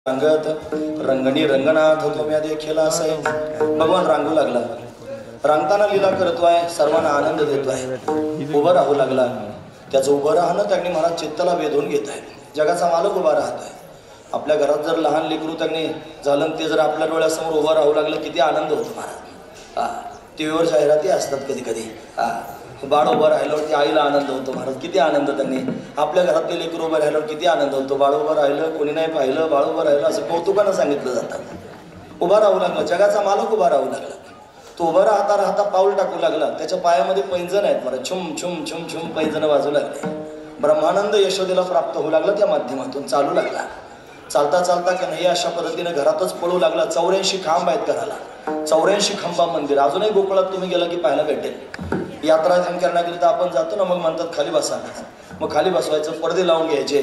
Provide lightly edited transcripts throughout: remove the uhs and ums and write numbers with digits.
रंगत रंगणी रंगनाथ तुम्ही देखील असे भगवान रांगू लागला. रांगताना लीला करतोय, सर्वांना आनंद देतोय. उभं राहू लागला. त्याचं उभं राहणं त्यांनी महाराज चित्ताला वेधून घेत आहे. जगाचा मालक उभा राहतोय. आपल्या घरात जर लहान लेकरू त्यांनी झालं ते जर आपल्या डोळ्यासमोर उभं राहू लागलं किती आनंद होतो महाराज. टीव्हीवर जाहिराती असतात कधी कधी. बाळ उभं राहिल्यावरती आईला आनंद होतो महाराज. किती आनंद त्यांनी आपल्या घरातले लेकरू उभं राहिल्यावर किती आनंद होतो. बाळ उभं राहिलं, कोणी नाही पाहिलं, बाळ उभं राहिलं असं कौतुकानं सांगितलं जातं. उभा राहू लागला, जगाचा मालक उभा राहू लागला. तो उभा राहता राहता पाऊल टाकू लागला. त्याच्या पायामध्ये पैंजण आहेत महाराज. छुम छुम छुम छुम पैंजण वाजू लागले. ब्रह्मानंद यशोदेला प्राप्त होऊ लागला. त्या माध्यमातून चालू लागला. चालता चालता कन्हैया अशा पद्धतीने घरातच पळू लागला. 84 खांब आहेत घराला. 84 खांबा मंदिर अजूनही गोकुळात तुम्ही गेला की पाहायला भेटेल. यात्रा करण्याकरिता आपण जातो ना, मग म्हणतात खाली बसा. मग खाली बसवायचं, पडदे लावून घ्यायचे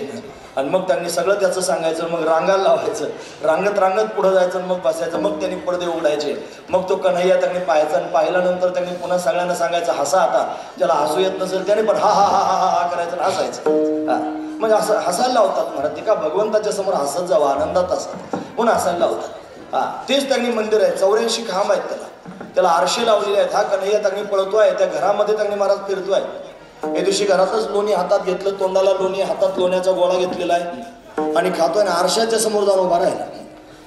आणि मग त्यांनी सगळं त्याचं सांगायचं. मग रांगाला लावायचं, रांगत रांगत पुढं जायचं, मग बसायचं. मग त्यांनी पडदे उघडायचे. मग तो कन्हैया त्यांनी पाहायचा आणि पाहिल्यानंतर त्यांनी पुन्हा सगळ्यांना सांगायचं हसा. आता ज्याला हसू येत नसेल त्याने पण हा हा हा हा हा करायचं, हसायचं. म्हणजे असं हसायला लावतात महाराज. ते का भगवंताच्या समोर हसत जावं, आनंदात असत म्हणून हसायला लावतात. तेच त्यांनी मंदिर आहे. 84 खांब आहेत त्याला आरशे लावलेले आहेत. हा कन्हैया त्यांनी पळतोय. त्या घरामध्ये त्यांनी महाराज फिरतोय. या दिवशी घरातच लोणी हातात घेतलं, तोंडाला लोणी, हातात लोण्याचा गोळा घेतलेला आहे आणि खातोय. आणि आरशाच्या समोर जाऊन उभा राहिला.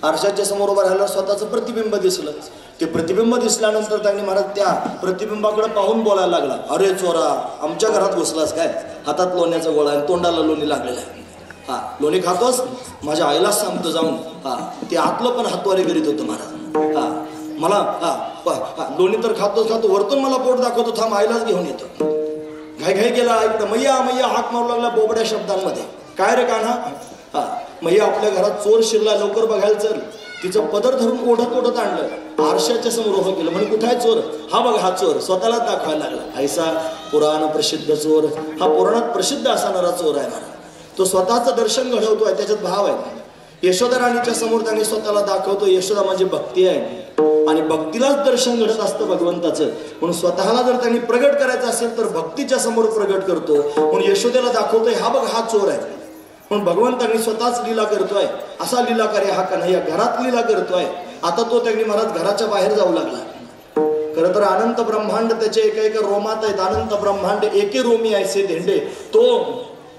आरशाच्या समोर उभा राहिल्यावर स्वतःचं प्रतिबिंब दिसलं. ते प्रतिबिंब दिसल्यानंतर त्यांनी महाराज त्या प्रतिबिंबाकडे पाहून बोलायला लागला. अरे चोरा, आमच्या घरात घुसलास काय? हातात लोण्याचा गोळा आहे, तोंडाला लोणी लागलेला आहे. लोणी खातोस? माझ्या आईलाच सांगतो जाऊन. ते आतलं पण हातवारे करीत होतं महाराज. मला लोणी तर खातो वरतून मला पोट दाखवतो. थांब, आईलाच घेऊन येतो. घाई घाई गेला. इकडं मैया मैया हाक मारू लागला बोबड्या शब्दांमध्ये. काय रे कान्हा? मैया आपल्या घरात चोर शिरला, लवकर बघायला चल. तिचं पदर धरून ओढत ओढत आणलं. आरशाच्या समोर उभं केलं. म्हणजे कुठे आहे चोर? हा बघ हा चोर. स्वतःलाच दाखवायला लागला. ऐसा पुराण प्रसिद्ध चोर. हा पुराणात प्रसिद्ध असणारा चोर आहे महाराज. तो स्वतःचं दर्शन घडवतोय, त्याच्यात भाव आहे. यशोदा राणीच्या समोर त्यांनी स्वतःला दाखवतो. यशोदा म्हणजे भक्ती आहे आणि भक्तीलाच दर्शन घडत असतं भगवंताचं. म्हणून स्वतःला जर त्यांनी प्रगट करायचं असेल तर भक्तीच्या समोर प्रगट करतो. म्हणून यशोदेला दाखवतोय हा बघ हा चोर आहे. म्हणून भगवंतांनी स्वतःच लीला करतोय. असा लीला करे हा कन्हैया. घरात लीला करतोय. आता तो त्यांनी महाराज घराच्या बाहेर जाऊ लागला. खरं तर अनंत ब्रह्मांड त्याचे एक रोमात आहेत. अनंत ब्रह्मांड एके रोमी ऐसे धेंडे. तो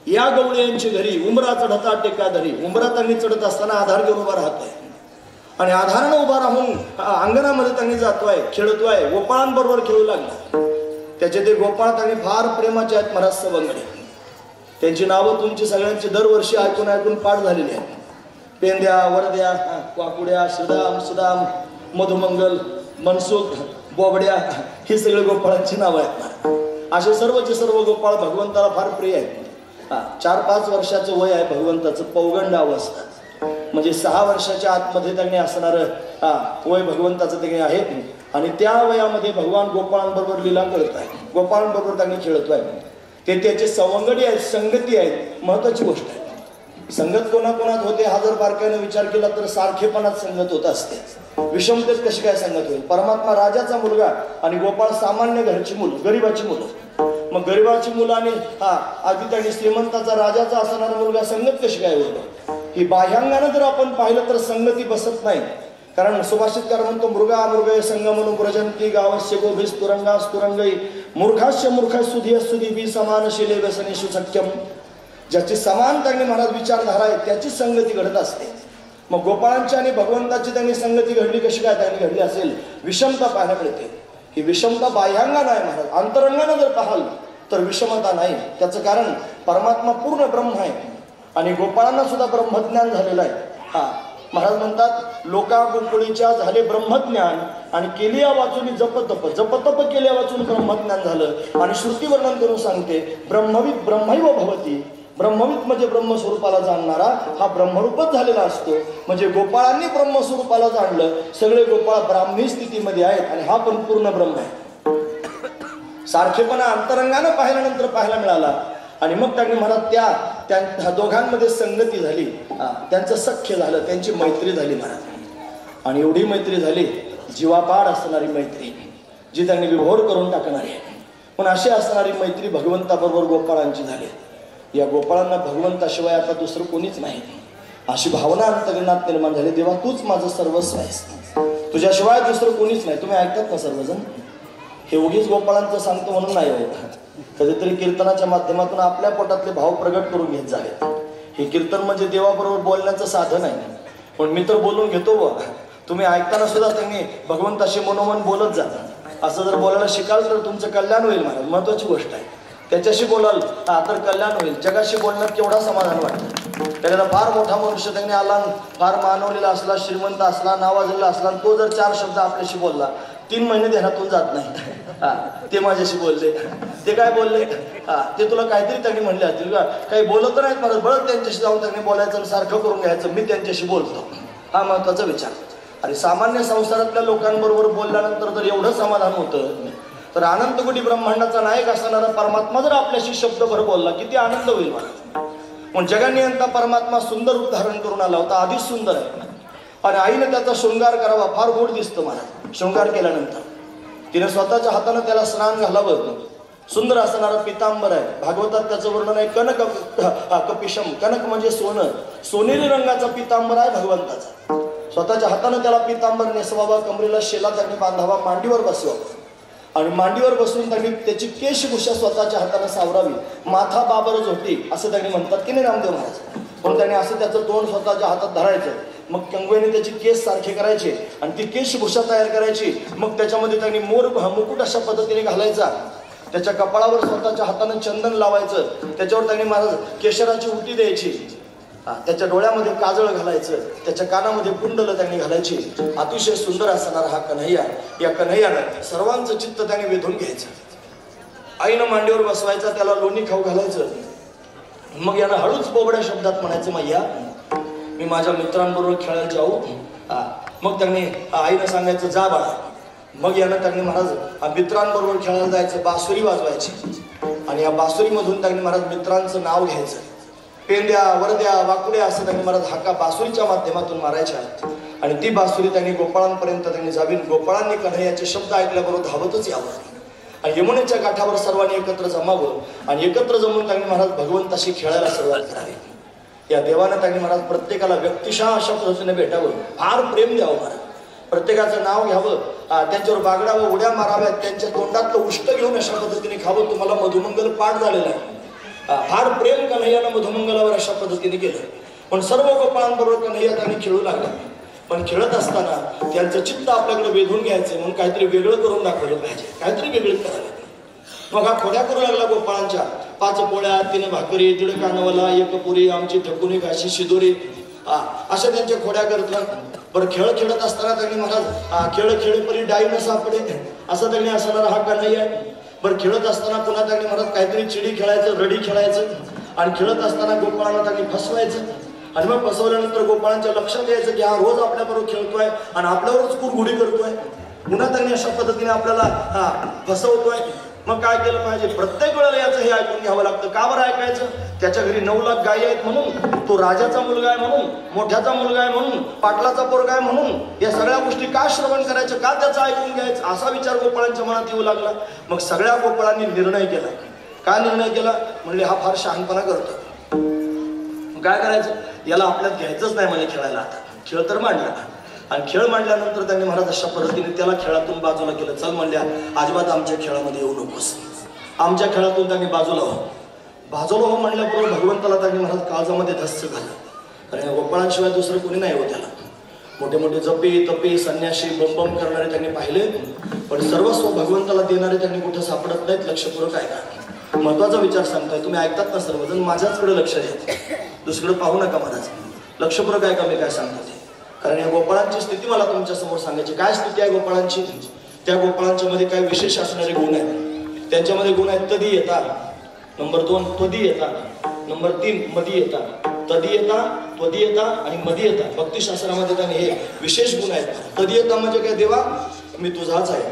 या गवळ्यांची घरी उंबरा चढता टेका धरी. उंबरा त्यांनी चढत असताना आधार घेऊन उभा राहतोय आणि आधारानं उभा राहून अंगणामध्ये त्यांनी जातोय, खेळतोय. गोपाळांबरोबर खेळू लागला. त्याचे ते गोपाळ त्यांनी फार प्रेमाचे आहेत महाराज. सवंगडे त्यांची नावं तुमची सगळ्यांची दरवर्षी ऐकून ऐकून पाठ झालेली आहेत. पेंद्या, वरद्या, वाकुड्या, सुदाम, सुदाम, मधुमंगल, मनसुख, बोबड्या, ही सगळे गोपाळांची नावं आहेत. असे सर्वचे सर्व गोपाळ भगवंताला फार प्रिय आहेत. 4-5 वर्षाचं वय आहे भगवंताचं. पौगंड अवस्था म्हणजे 6 वर्षाच्या आतमध्ये त्यांनी असणारं वय भगवंताचं ते आहे. आणि त्या वयामध्ये भगवान गोपाळांबरोबर लीला करत आहे. गोपाळांबरोबर त्यांनी खेळतोय. ते त्याचे सवंगडी आहेत, संगती आहेत. महत्वाची गोष्ट आहे. संगत कोणाकोणात होते हा जर बारकाईने विचार केला तर सारखेपणात संगत होत असते. विषमतेत कशी काय संगत होईल? परमात्मा राजाचा मुलगा आणि गोपाळ सामान्य घरची मुलं, गरीबाची मुलं. मग गरीबाची मुलं आणि आधी त्यांनी श्रीमंताचा राजाचा असणारा मुलगा संगत कशी काय होतं? ही बाह्यांगानं जर आपण पाहिलं तर संगती बसत नाही. कारण सुभाषितकार म्हणतो मृगा अमृगय संगमनु प्रजंती गावस्य गोभिस तुरंगा स्तुरंगई मूर्खास्य मूर्ख सुधी सुधी बी समानशिले व्यसनेषु सख्यम. ज्याची समान त्यांनी महाराज विचारधारा आहे त्याची संगती घडत असते. मग गोपाळांची आणि भगवंताची त्यांनी संगती घडली कशी काय त्यांनी घडली असेल? विषमता पाहायला मिळते. ही विषमता बाह्यांगा नाही महाराज. अंतरंगानं जर पाहाल तर विषमता नाही. त्याचं कारण परमात्मा पूर्ण ब्रह्म आहे आणि गोपाळांना सुद्धा ब्रह्मज्ञान झालेलं आहे. महाराज म्हणतात लोका गोकुळीच्या झाले ब्रह्मज्ञान आणि केलिया वाचून जपतप, जपतप केल्या वाचून ब्रह्मज्ञान झालं. आणि श्रुती वर्णन करून सांगते ब्रह्मविद ब्रह्मैव भवती. ब्रह्मविद म्हणजे ब्रह्मस्वरूपाला जाणणारा हा ब्रह्मरूपच झालेला असतो. म्हणजे गोपाळांनी ब्रह्मस्वरूपाला जाणलं. सगळे गोपाळ ब्राह्मी स्थितीमध्ये आहेत आणि हा पण पूर्ण ब्रह्म आहे. सारखेपणा अंतरंगानं पाहिल्यानंतर पाहायला मिळाला. आणि मग त्यांनी मला त्या दोघांमध्ये संगती झाली. त्यांचं सख्य झालं, त्यांची मैत्री झाली महाराज. आणि एवढी मैत्री झाली जीवापाड असणारी मैत्री, जी त्यांनी विभोर करून टाकणारी आहे. पण अशी असणारी मैत्री भगवंताबरोबर गोपाळांची झाली. या गोपाळांना भगवंताशिवाय आता दुसरं कोणीच नाही. अशी भावना अंतर्गणात निर्माण झाली. देवा तूच माझं सर्वस्व आहेस, तुझ्याशिवाय दुसरं कोणीच नाही. तुम्ही ऐकतात ना सर्वजण? हे उगीच गोपाळांचं सांगतो म्हणून नाही हो. कधीतरी कीर्तनाच्या माध्यमातून आपल्या पोटातले भाव प्रगट करून घेत जावे. हे कीर्तन म्हणजे देवाबरोबर बोलण्याचं साधन आहे. पण मी तर बोलून घेतो व तुम्ही ऐकताना सुद्धा त्यांनी भगवंताशी मनोमन बोलत जाता. असं जर बोलायला शिकाल तर तुमचं कल्याण होईल महाराज. महत्वाची गोष्ट आहे. त्याच्याशी बोलाल तर कल्याण होईल. जगाशी बोलण्यात केवढा समाधान वाटतं. त्याला फार मोठा मनुष्य त्यांनी आला, फार मानवलेला असला, श्रीमंत असला, नावाजलेला असला, तो जर 4 शब्द आपल्याशी बोलला 3 महिने ध्यानातून जात नाही. ते माझ्याशी बोलले, ते काय बोलले, ते तुला काहीतरी त्यांनी म्हणले असतील का, काही बोलत नाहीत महाराज. बळत त्यांच्याशी जाऊन त्यांनी बोलायचं आणि सारखं करून घ्यायचं, मी त्यांच्याशी बोलतो. हा महत्वाचा विचार. आणि सामान्य संसारातल्या लोकांबरोबर बोलल्यानंतर जर एवढं समाधान होतं तर अनंतकोटी ब्रह्मांडाचा नायक असणारा परमात्मा जर आपल्याशी शब्दभर बोलला किती आनंद होईल मला. पण जगानियंता परमात्मा सुंदर रूप धारण करून आला होता, आधीच सुंदर आहे. आणि आईने त्याचा शृंगार करावा, फार गोड दिसतं मला. शृंगार केल्यानंतर तिने स्वतःच्या हाताने त्याला स्नान घालावं. सुंदर असणारा पितांबर आहे. भागवतात त्याचं वर्णन आहे कनक कपिशम. कनक म्हणजे सोनं, सोनेरी रंगाचा पितांबर आहे भगवंताचा. स्वतःच्या हाताने त्याला पितांबर नेसवावा, कमरेला शेला त्यांनी बांधावा, मांडीवर बसवावं. आणि मांडीवर बसून त्यांनी त्याची केशभूषा स्वतःच्या हाताने सावरावी. माथा बाबर झोटी असं त्यांनी म्हणतात की नाही रामदेव महाराज. पण त्यांनी असं त्याचं तोंड स्वतःच्या हातात धरायचं, मग कंगवेने त्याची केस सारखे करायचे आणि ती केशभूषा तयार करायची. मग त्याच्यामध्ये त्यांनी मुकुट अशा पद्धतीने घालायचा. त्याच्या कपाळावर स्वतःच्या हाताने चंदन लावायचं. त्याच्यावर त्यांनी महाराज केशराची उटी द्यायची. त्याच्या डोळ्यामध्ये काजळ घालायचं, त्याच्या कानामध्ये कुंडल त्यांनी घालायची. अतिशय सुंदर असणारा हा कन्हैया, या कन्हैयानं सर्वांचं चित्त त्याने वेधून घ्यायचं. आईनं मांडीवर बसवायचा, त्याला लोणी खाऊ घालायचं. मग यानं हळूच बोबड्या शब्दात म्हणायचं, मैया मी माझ्या मित्रांबरोबर खेळायला जाऊ. मग त्यांनी आईनं सांगायचं जा बाळा. मग यानं त्यांनी महाराज मित्रांबरोबर खेळायला जायचं. बासुरी वाजवायची आणि या बासुरीमधून त्यांनी महाराज मित्रांचं नाव घ्यायचं. पेंड्या, वरद्या, वाकुड्या असं त्यांनी महाराज हाका बासुरीच्या माध्यमातून मारायच्या. आणि ती बासुरी त्यांनी गोपाळांपर्यंत त्यांनी जावी. गोपाळांनी कन्हैयाचे शब्द ऐकल्याबरोबर धावतच यावं आणि यमुनेच्या काठावर सर्वांनी एकत्र जमावं. आणि एकत्र जमून त्यांनी महाराज भगवंताशी खेळायला सुरुवात करावी. या देवानं त्यांनी महाराज प्रत्येकाला व्यक्तिशः अशा पद्धतीने भेटावं, फार प्रेम द्यावं महाराज. प्रत्येकाचं नाव घ्यावं, त्यांच्यावर बागडावं, उड्या माराव्यात, त्यांच्या तोंडातलं उष्ट घेऊन अशा पद्धतीने खावं. तुम्हाला मधुमंगल पाठ झालेला आहे. फार प्रेम कन्हैयानं मधुमंगलावर अशा पद्धतीने केलं. पण सर्व गोपाळांबरोबर कन्हैया त्यांनी खेळू लागला. पण खेळत असताना त्यांचं चित्त आपल्याकडे वेधून घ्यायचं म्हणून काहीतरी वेगळं करून दाखवलं पाहिजे, काहीतरी वेगळं करायला. मग हा खोड्या करू लागला गोपाळांच्या. 5 पोळ्या, 3 भाकरी, 1 कानवला, 1 पुरी, आमची ठकुनी घाशी शिदोरी, अशा त्यांच्या खोड्या करतात. बरं खेळ खेळत असताना त्यांनी महाराज खेळ खेळपरी डाई न सापडे असं त्यांनी असणारा हा कन्हैया. बरं खेळत असताना पुन्हा त्यांनी म्हणत काहीतरी चिडी खेळायचं, रडी खेळायचं. आणि खेळत असताना गोपाळांना त्यांनी फसवायचं. आणि मग फसवल्यानंतर गोपाळांच्या लक्षात यायचं की हा रोज आपल्याबरोबर खेळतोय आणि आपल्यावरच कुरघुडी करतोय. पुन्हा त्यांनी अशा पद्धतीने आपल्याला फसवतोय. मग काय केलं पाहिजे? प्रत्येक वेळेला याचं हे ऐकून घ्यावं लागतं. का बरं ऐकायचं? त्याच्या घरी 9 लाख गायी आहेत म्हणून, तो राजाचा मुलगा आहे म्हणून, मोठ्याचा मुलगा आहे म्हणून, पाटलाचा पोरगा आहे म्हणून, या सगळ्या गोष्टी का श्रवण करायचं, का त्याचं ऐकून घ्यायचं, असा विचार गोपाळांच्या मनात येऊ लागला. मग सगळ्या गोपाळांनी निर्णय केला. काय निर्णय केला? म्हणले हा फार शहाणपणा करतो. काय करायचं? याला आपल्यात घ्यायचंच नाही म्हणजे खेळायला. आता खेळ तर मांडला आणि खेळ मांडल्यानंतर त्यांनी महाराज अशा पद्धतीने त्याला खेळातून बाजूला केलं. चल म्हणल्या अजिबात आमच्या खेळामध्ये येऊ नकोस. आमच्या खेळातून त्यांनी बाजूला हो म्हणल्याबरोबर भगवंताला त्यांनी महाराज काळजामध्ये धस्स झालं. कारण गोपाळांशिवाय दुसरं कोणी नाही हो त्याला. मोठे मोठे जपे तपे संन्यासी बंबम करणारे त्यांनी पाहिले, पण सर्वस्व भगवंताला देणारे त्यांनी कुठं सापडत नाहीत. लक्षपूर्वक ऐका, महत्वाचा विचार सांगताय. तुम्ही ऐकतात ना सर्वजण, माझ्याचकडे लक्ष द्या, दुसरीकडे पाहू नका महाराज. लक्षपूर्वक ऐका मी काय सांगतो ते. कारण या गोपाळांची स्थिती मला तुमच्या समोर सांगायची. काय स्थिती आहे गोपाळांची? त्या गोपाळांच्या मध्ये काय विशेष असणारे गुण आहेत. त्यांच्यामध्ये गुण आहेत तदी येता, नंबर 2 त्वदी येता, नंबर 3 मदी येता. तदी येता, त्वदी येता आणि मदी येता. भक्तिशास्त्रामध्ये त्यांनी हे विशेष गुण आहेत. तदी येता म्हणजे काय? देवा मी तुझाच आहे.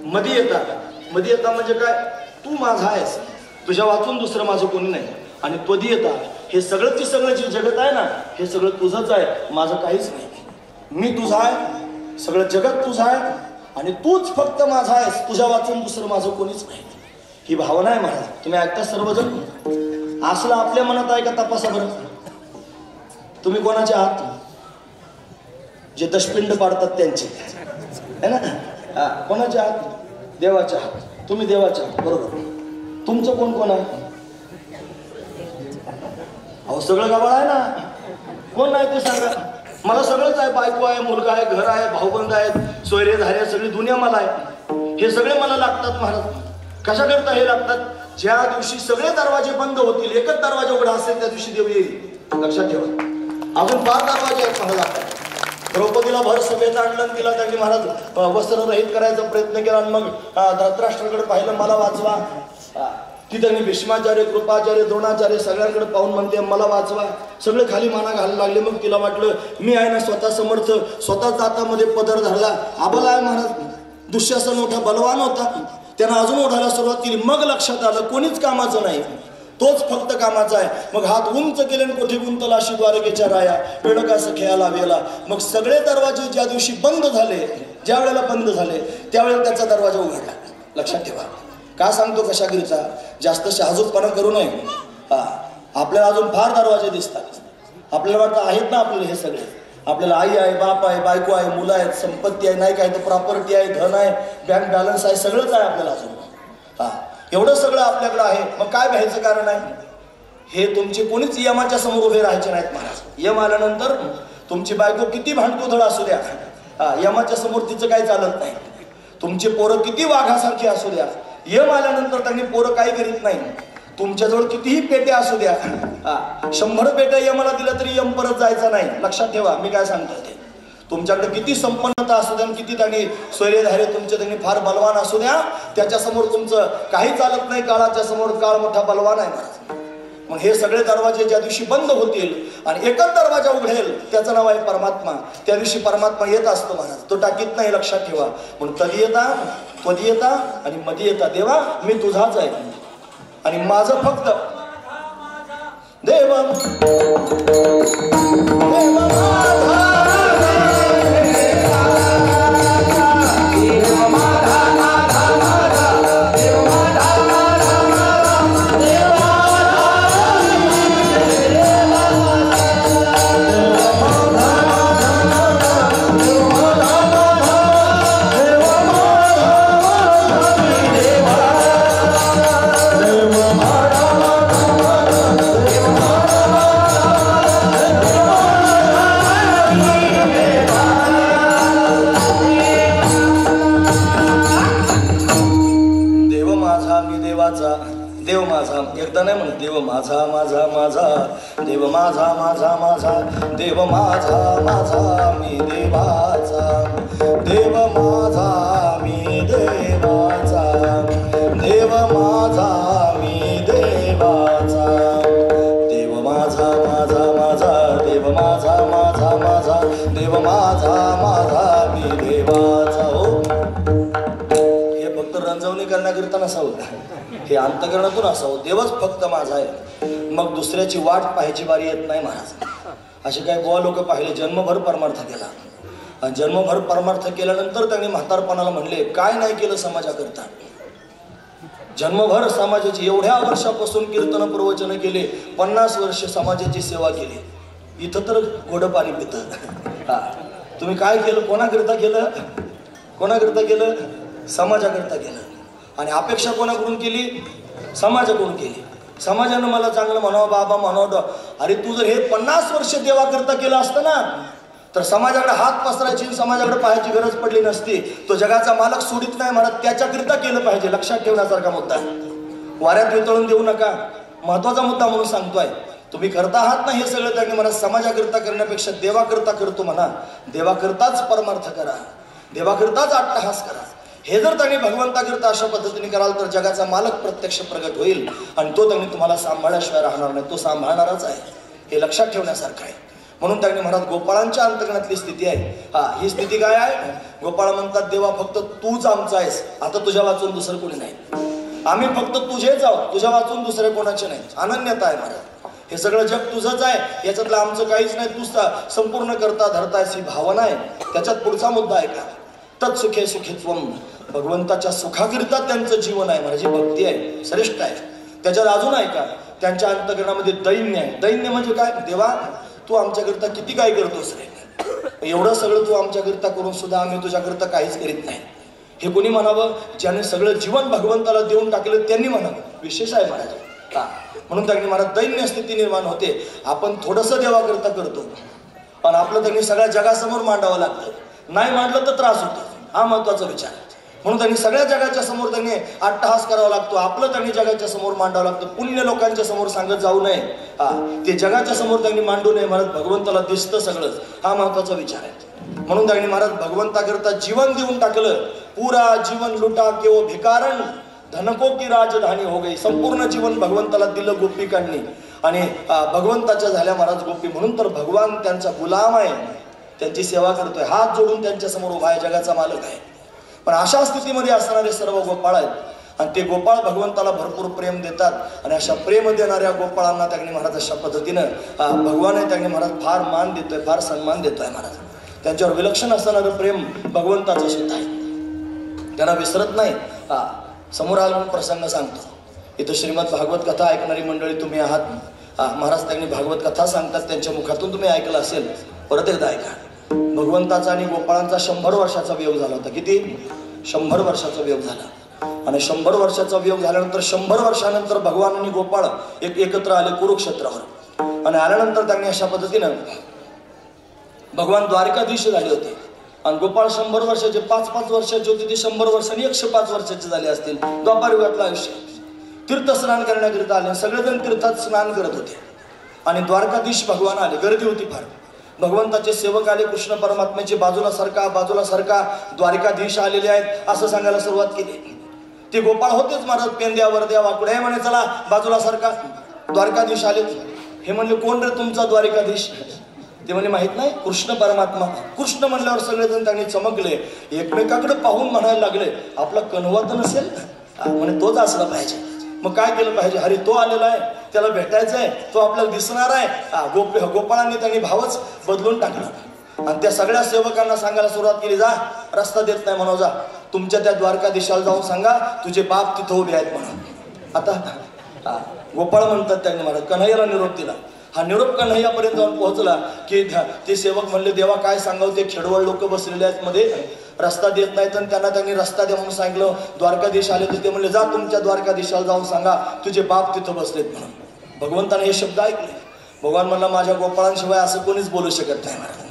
मदी येता म्हणजे काय? तू माझा आहेस, तुझ्या वाचून दुसरं माझं कोणी नाही. आणि त्वदीयता हे सगळंची सगळं जे जगत आहे ना, हे सगळं तुझंच आहे, माझं काहीच नाही. मी तुझा आहे, सगळं जगत तुझं आहे आणि तूच फक्त माझा आहेस, तुझ्या वाचून दुसरं माझं कोणीच नाही. ही भावना आहे महाराज. तुम्ही ऐकता सर्वजण? असलं आपल्या मनात आहे का? तपासा बरं. तुम्ही कोणाचे आहात? जे दशपिंड पाडतात त्यांचे है ना. हा, कोणाचे आहात? देवाचे आहात. तुम्ही देवाचे आहात, बरोबर. तुमचं कोण कोण आहे? अहो सगळं गबाळ आहे ना. कोण नाही ते सांगा मला. सगळंच आहे. बायको आहे, मुलगा आहे, घर आहे, भाऊबंद आहेत, सोयरे धारे, सगळी दुनिया मला आहे. हे सगळे मला लागतात महाराज. कशा करता हे लागतात? ज्या दिवशी सगळे दरवाजे बंद होतील, एकच दरवाजा उघडा असेल त्या दिवशी देव येईल. लक्षात ठेवा. अजून 5 दरवाजे आहेत मला लागतात. द्रौपदीला भर सभेत आणलं, तिला त्यांनी महाराज वस्त्ररहित करायचा प्रयत्न केला आणि मग धृतराष्ट्राकडे पाहिलं, मला वाचवा. ती त्यांनी भीष्माचार्य, कृपाचार्य, द्रोणाचार्य सगळ्यांकडे पाहून म्हणते मला वाचवा. सगळे खाली माना घालायला लागले. मग तिला वाटलं मी आहे ना स्वतः समर्थ. स्वतःच हातामध्ये पदर धरला. आबला आहे महाराज. दुःशासन मोठा बलवान होता, त्यानं अजून ओढायला सुरुवात केली. मग लक्षात आलं कोणीच कामाचं नाही, तोच फक्त कामाचा आहे. मग हात उंच केले आणि कोठे गुंतला अशी द्वारकेच्या राया, पेडका सख्याला वेला. मग सगळे दरवाजे ज्या दिवशी बंद झाले, ज्या वेळेला बंद झाले त्यावेळेला त्याचा दरवाजा उघडला. लक्षात ठेवा. का सांगतो कशागिरीचा? जास्त शहाजूकपणा करू नये. हा, आपल्याला अजून फार दरवाजे दिसतात. आपल्याला वाटतं आहेत ना आपल्याला हे सगळे. आपल्याला आई आहे, बाप आहे, बायको आहे, मुलं आहेत, संपत्ती आहे, नाही काय तर प्रॉपर्टी आहे, धन आहे, बँक बॅलन्स आहे, सगळंच आहे आपल्याला अजून. हा, एवढं सगळं आपल्याकडे आहे. मग काय भ्यायचं कारण आहे? हे तुमचे कोणीच यमाच्या समोर उभे राहायचे नाहीत महाराज. यम आल्यानंतर तुमची बायको किती भांडकुदळ असू द्या, यमाच्या समोर तिचं काही चालत नाही. तुमचे पोरं किती वाघासारखे असू द्या, यम आल्यानंतर त्यांनी पोरं काही करीत नाही. तुमच्याजवळ कितीही पेट्या असू द्या, 100 पेट्या यमाला दिल्या तरी यम परत जायचा नाही. लक्षात ठेवा मी काय सांगतो ते. तुमच्याकडे किती संपन्नता असू द्या, किती त्यांनी सोयरेधारे तुमचे त्यांनी फार बलवान असू द्या, त्याच्यासमोर तुमचं काही चालत नाही. काळाच्या समोर काळ मोठा बलवान आहे महाराज. मग हे सगळे दरवाजे ज्या दिवशी बंद होतील आणि एकच दरवाजा उघडेल, त्याचं नाव आहे परमात्मा. त्या दिवशी परमात्मा येत असतो महाराज, तो टाकीत नाही. लक्षात ठेवा. म्हणून तदीयता, त्वदीयता आणि मदीयता. देवा मी तुझाच आहे आणि माझं फक्त देव देव माझा. एकदा नाही म्हणत देव माझा माझा माझा, देव माझा माझा माझा, देव माझा माझा मी देवाचा, देव माझा मी देवाचा, देव माझा मी देवाचा, देव माझा माझा माझा, देव माझा माझा माझा, देव माझा माझा मी देवाचा. हो, हे फक्त रंजवणी करण्याकरिता नसावं, हे अंतकरणातून असावं. देवच फक्त माझा आहे. मग दुसऱ्याची वाट पाहायची बारी येत नाही महाराज. असे काही गोवा लोक पाहिले, जन्मभर परमार्थ केला आणि जन्मभर परमार्थ केल्यानंतर त्यांनी म्हातारपणाला म्हणले काय नाही केलं समाजाकरता. जन्मभर समाजाची एवढ्या वर्षापासून कीर्तन प्रवचन केले, 50 वर्ष समाजाची सेवा केली. इथं तर गोड पाणी पितं. तुम्ही काय केलं? कोणाकरिता केलं? कोणाकरिता केलं? समाजाकरिता केलं. आणि अपेक्षा कोणाकडून केली? समाजाकडून केली. समाजानं मला चांगलं म्हणावं, बाबा म्हणावं. अरे तू जर हे 50 वर्ष देवाकरता केलं असतं ना, तर समाजाकडे हात पसरायची, समाजाकडे पाहायची गरज पडली नसती. तो जगाचा मालक सोडित नाही म्हणत, त्याच्याकरिता केलं पाहिजे. लक्षात ठेवण्यासारखा मुद्दा. वाऱ्यात वितळून देऊ नका, महत्वाचा मुद्दा म्हणून सांगतोय. तुम्ही करता आहात ना हे सगळं, त्यांनी म्हणा समाजाकरिता करण्यापेक्षा देवाकरिता करतो म्हणा. देवाकरिताच परमार्थ करा, देवाकरिताच अट्टहास करा. हे जर त्यांनी भगवंताकरिता अशा पद्धतीने कराल तर जगाचा मालक प्रत्यक्ष प्रगट होईल आणि तो त्यांनी तुम्हाला सांभाळल्याशिवाय राहणार नाही. तो सांभाळणारच आहे, हे लक्षात ठेवण्यासारखं आहे. म्हणून त्यांनी म्हणत गोपाळांच्या अंतकरणातली स्थिती आहे. ही स्थिती काय आहे? गोपाळ म्हणतात देवा फक्त तूच आमचा आहेस, आता तुझ्या वाचून दुसरं कोणी नाही. आम्ही फक्त तुझेच आहोत, तुझ्या वाचून दुसरे कोणाचे नाही. अनन्यता आहे महाराज. हे सगळं जग तुझंच आहे, याच्यातलं आमचं काहीच नाही. तू संपूर्ण करता धरतायस ही भावना आहे. त्याच्यात पुढचा मुद्दा आहे का? तत्सुखे सुखित्वम. भगवंताच्या सुखाकरिता त्यांचं जीवन आहे, माझी भक्ती आहे, श्रेष्ठ आहे. त्याच्यात अजून आहे का? त्यांच्या अंतकरणामध्ये दैन्य आहे. दैन्य म्हणजे काय? देवा तू आमच्याकरता किती काय करतोस रे, एवढं सगळं तू आमच्याकरता करून सुद्धा आम्ही तुझ्याकरता काहीच करीत नाही. हे कोणी म्हणावं? ज्याने सगळं जीवन भगवंताला देऊन टाकलं त्यांनी म्हणावं. विशेष आहे महाराज का? म्हणून त्यांनी महाराज दैन्य स्थिती निर्माण होते. आपण थोडंसं देवाकरता करतो पण आपलं त्यांनी सगळ्या जगासमोर मांडावं लागतं. नाही मांडलं तर त्रास होतो. हा महत्वाचा विचार. म्हणून त्यांनी सगळ्या जगाच्या समोर त्यांनी अट्टहास करावा लागतो. आपलं त्यांनी जगाच्या समोर मांडावं लागतं. पुण्य लोकांच्या समोर सांगत जाऊ नये. ते जगाच्या समोर त्यांनी मांडू नये. महाराज भगवंताला दिसतं सगळंच. हा महत्वाचा विचार आहे. म्हणून त्यांनी महाराज भगवंताकरता जीवन देऊन टाकलं. पुरा जीवन लुटा के वो भिकारण धनको की राजधानी हो गई. संपूर्ण जीवन भगवंताला दिलं गोपिकांनी आणि भगवंताच्या झाल्या महाराज गोपी. म्हणून तर भगवान त्यांचा गुलाम आहे, त्यांची सेवा करतोय, हात जोडून त्यांच्या समोर उभा आहे, जगाचा मालक आहे. पण अशा स्थितीमध्ये असणारे सर्व गोपाळ आहेत आणि ते गोपाळ भगवंताला भरपूर प्रेम देतात. आणि अशा प्रेम देणाऱ्या गोपाळांना त्यांनी महाराज अशा पद्धतीनं भगवान आहे त्यांनी महाराज फार मान देतोय, फार सन्मान देतोय. महाराज त्यांच्यावर विलक्षण असणारं प्रेम भगवंताचं सुद्धा आहे, त्यांना विसरत नाही. समोर आला म्हणून प्रसंग सांगतो. इथं श्रीमद भागवत कथा ऐकणारी मंडळी तुम्ही आहात. महाराज त्यांनी भागवत कथा सांगतात, त्यांच्या मुखातून तुम्ही ऐकलं असेल. परत एकदा ऐका. भगवंताचा आणि गोपाळांचा 100 वर्षाचा वियोग झाला होता. किती? 100 वर्षाचा वियोग झाला. आणि 100 वर्षाचा वियोग झाल्यानंतर 100 वर्षानंतर भगवान आणि गोपाळ एकत्र आले कुरुक्षेत्रावर. आणि आल्यानंतर त्यांनी अशा पद्धतीनं भगवान द्वारकाधीश झाले होते आणि गोपाळ 100 वर्षाचे, 5-5 वर्षाचे होते ते 100 वर्षांनी 105 वर्षाचे झाले असतील. द्वापार युगातलं आयुष्य. तीर्थ स्नान करण्याकरिता आले. सगळेजण तीर्थात स्नान करत होते आणि द्वारकाधीश भगवान आले. गर्दी होती फार. भगवंताचे सेवक आले. कृष्ण परमात्म्याचे बाजूला सरका द्वारकाधीश आलेले आहेत असं सांगायला सुरुवात केली. ते गोपाळ होतेच महाराज पेंद्या वरद्या वाकुड्या म्हणे चला बाजूला सरका. द्वारकाधीश आले. हे म्हणले कोण रे तुमचा द्वारकाधीश? ते म्हणे माहित नाही, कृष्ण परमात्मा. कृष्ण म्हणल्यावर सगळेजण त्यांनी चमकले. एकमेकाकडे पाहून म्हणायला लागले आपला कन्हवत नसेल म्हणे तोच असला पाहिजे. मग काय केलं पाहिजे? अरे तो आलेला आहे, त्याला भेटायचं आहे, तो आपल्याला दिसणार आहे. गोपाळांनी त्यांनी भावच बदलून टाकला आणि त्या सगळ्या सेवकांना सांगायला सुरुवात केली. जा, रस्ता देत नाही म्हणून जा, तुमच्या त्या द्वारकाधीशाला जाऊन सांगा तुझे बाप तिथं उभे आहेत म्हणून. आता गोपाळ म्हणतात त्यांनी महाराज कन्हैयाला निरोप दिला. हा निरोप कन्हैयापर्यंत जाऊन पोहोचला की ते सेवक म्हणले देवा काय सांगावं, ते खेडवळ लोक बसलेले आहेत मध्ये, रस्ता देत नाहीत आणि त्यांनी रस्ता द्या म्हणून सांगितलं. द्वारकाधीश आले तर ते म्हणले जा तुमच्या द्वारकाधीशाला जाऊन सांगा तुझे बाप तिथं बसलेत म्हणून. भगवंताने हे शब्द ऐकले. भगवान म्हणला माझ्या गोपाळांशिवाय असं कोणीच बोलू शकत नाही महाराज,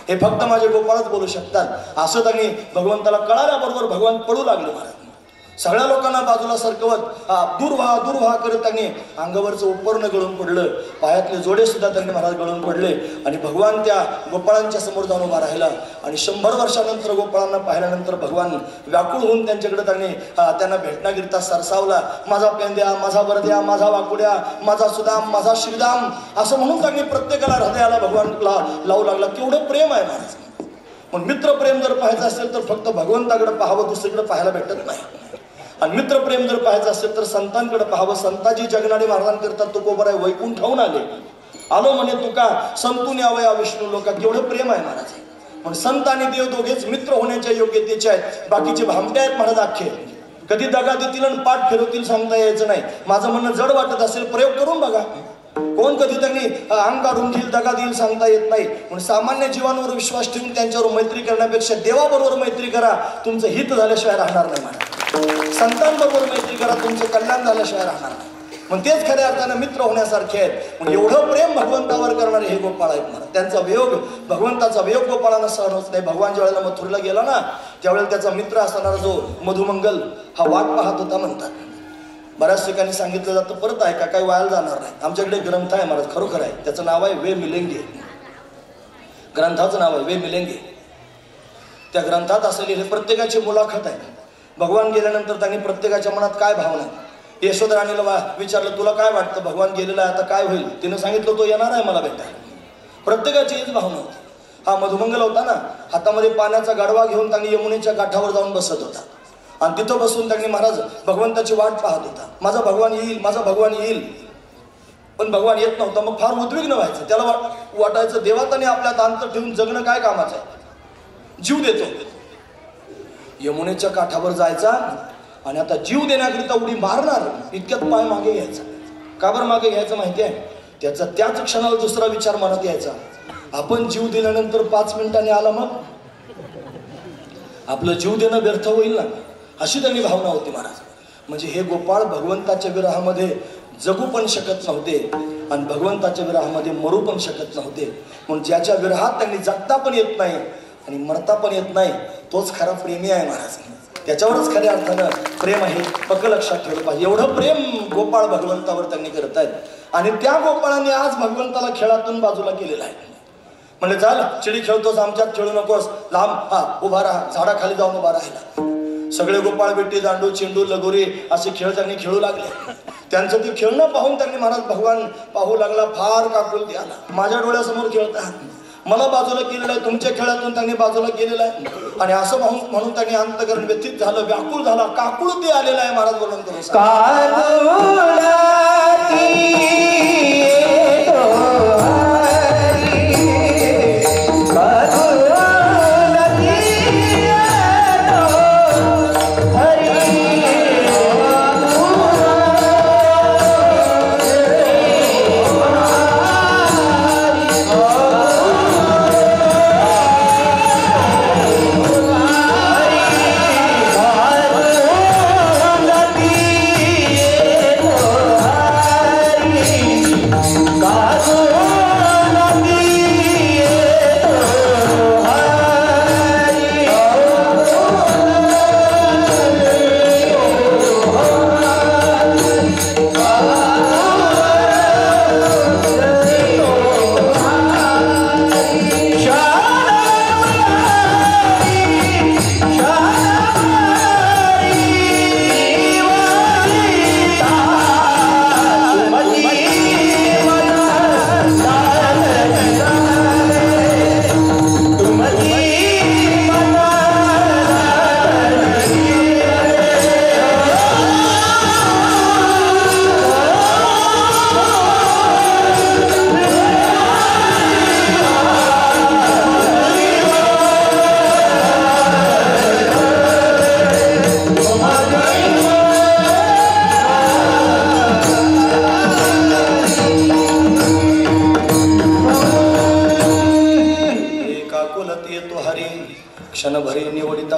हे फक्त माझे गोपाळच बोलू शकतात. असं त्यांनी भगवंताला कळाल्याबरोबर भगवान पळू लागले महाराज. सगळ्या लोकांना बाजूला सरकवत दूर व्हा करत त्यांनी अंगावरचं उपरणं गळून पडलं. पायातले जोडे सुद्धा त्यांनी महाराज गळून पडले आणि भगवान त्या गोपाळांच्या समोर जाऊन उभा राहिला. आणि 100 वर्षानंतर गोपाळांना पाहिल्यानंतर भगवान व्याकुळ होऊन त्यांच्याकडे त्यांना भेटण्याकरिता सरसावला. माझा पेंद्या, माझा बरद्या, माझा वाकुड्या, माझा सुदाम, माझा श्रीदाम असं म्हणून त्यांनी प्रत्येकाला हृदयाला भगवानला लावू लागला. केवढं प्रेम आहे महाराज. पण मित्रप्रेम जर पाहायचं असेल तर फक्त भगवंताकडे पाहावं, दुसरीकडे पाहायला भेटत नाही. आणि मित्रप्रेम जर पाहायचं असेल तर संतांकडे पाहावं. संताजी जगणारे महाराजांकरता तुकोबर आहे वैकुंठाहून आलो म्हणे तुका संतून यावया विष्णू लोका. केवढं प्रेम आहे महाराज. पण संत आणि देव दोघेच मित्र होण्याच्या योग्यतेचे आहेत. बाकीचे भामटे आहेत महाराज अख्खे. कधी दगा देतील आणि पाठ फिरवतील सांगता यायचं नाही. माझं म्हणणं जड वाटत असेल प्रयोग करून बघा. कोण कधी त्यांनी अंग काढून घेईल, दगा देईल सांगता येत नाही. पण सामान्य जीवांवर विश्वास ठेवून त्यांच्यावर मैत्री करण्यापेक्षा देवाबरोबर मैत्री करा. तुमचं हित झाल्याशिवाय राहणार नाही महाराज. संतांबरोबर मैत्री करा, तुमचं कल्याण झाल्याशिवाय राहणार नाही. पण तेच खऱ्या अर्थानं मित्र होण्यासारखे आहेत. पण एवढं प्रेम भगवंतावर करणारे हे गोपाळ आहेत महाराज. त्यांचा वियोग, भगवंताचा वियोग गोपाळांना सहन होत नाही. भगवान ज्या वेळेला मथुरेला गेला ना त्यावेळेला त्याचा मित्र असणारा जो मधुमंगल हा वाट पाहत होता म्हणतात. बऱ्याच ठिकाणी सांगितलं जातं, परत ऐका काही वायाला जाणार नाही. आमच्याकडे ग्रंथ आहे महाराज, खरोखर आहे. त्याचं नाव आहे वे मिलेंगे. ग्रंथाचं नाव आहे वे मिलेंगे. त्या ग्रंथात असलेली प्रत्येकाची मुलाखत आहे. भगवान गेल्यानंतर त्यांनी प्रत्येकाच्या मनात काय भावना. यशोधराणीला विचारलं तुला काय वाटतं, भगवान गेलेला आहे आता काय होईल. तिनं सांगितलं तो येणार आहे मला भेटायला. प्रत्येकाची हीच भावना होती. हा मधुमंगल होता ना, हातामध्ये पाण्याचा गाडवा घेऊन त्यांनी यमुनेच्या काठावर जाऊन बसत होता आणि तिथं बसून त्यांनी महाराज भगवंताची वाट पाहत होता. माझा भगवान येईल, माझा भगवान येईल. पण भगवान येत नव्हता. मग फार उद्विग्न व्हायचं. त्याला वाटायचं देवाताने आपल्यात अंतर ठेवून जगणं काय कामाचं आहे. जीव देतो. यमुनेच्या काठावर जायचा आणि आता जीव देण्याकरिता उडी मारणार. इतक्यात पाय मागे घ्यायचा. का बरं मागे घ्यायचं माहिती आहे? त्याचा त्याच क्षणाला दुसरा विचार मनात यायचा, आपण जीव दिल्यानंतर 5 मिनिटांनी आला मग आपलं जीव देणं व्यर्थ होईल ना, अशी त्यांनी भावना होती महाराज. म्हणजे हे गोपाळ भगवंताच्या विरहामध्ये जगू पण शकत नव्हते आणि भगवंताच्या विरहामध्ये मरू पण शकत नव्हते. म्हणून ज्याच्या विरहात त्यांनी जगता पण येत नाही आणि मरता पण येत नाही, तोच खरा प्रेमी आहे महाराज. त्याच्यावरच खऱ्या अर्थानं प्रेम आहे, पक्क लक्षात ठेवलं पाहिजे. एवढं प्रेम गोपाळ भगवंतावर त्यांनी करत आहेत आणि त्या गोपाळांनी आज भगवंताला खेळातून बाजूला केलेला आहे. म्हणजे चाल चिडी खेळतोस, आमच्यात खेळू नकोस, लांब हा उभा राहा, झाडाखाली जाऊन उभा राहिला. सगळे गोपाळ बेटी, दांडू, चेंडू, लगोरी असे खेळ त्यांनी खेळू लागले. त्यांचं ते खेळणं पाहून त्यांनी महाराज भगवान पाहू लागला, फार काकुलती आला. माझ्या डोळ्यासमोर खेळतात, मला बाजूला केलेलं आहे, तुमच्या खेळातून त्यांनी बाजूला केलेलं आहे. आणि असं म्हणून त्यांनी अंतकरण व्यथित झालं, व्याकुळ झाला, काकुळती आलेला आहे. महाराज वर्णन करून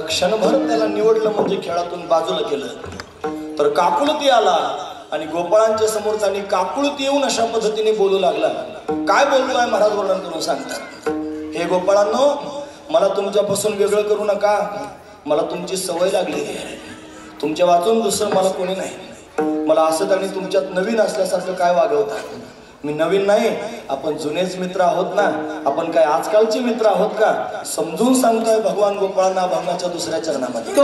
क्षणभर त्याला निवडलं म्हणजे खेळातून बाजूला केलं. तर काकुळती आला आणि गोपाळांच्या समोर त्यांनी काकुळती येऊन अशा पद्धतीने बोलू लागला. काय बोलतोय महाराज वर्णन करून सांगतात, हे गोपाळांनो, मला तुमच्यापासून वेगळं करू नका, मला तुमची सवय लागली आहे, तुमच्या वाचून दुसरं मला कोणी नाही. मला असं त्यांनी तुमच्यात नवीन असल्यासारखं काय वागवतात. मी नवीन नाही, आपण जुनेच मित्र आहोत ना, आपण काय आजकालचे मित्र आहोत का, समजून सांगतोय भगवान गोपाळांना अभंगाच्या दुसऱ्या चरणामध्ये.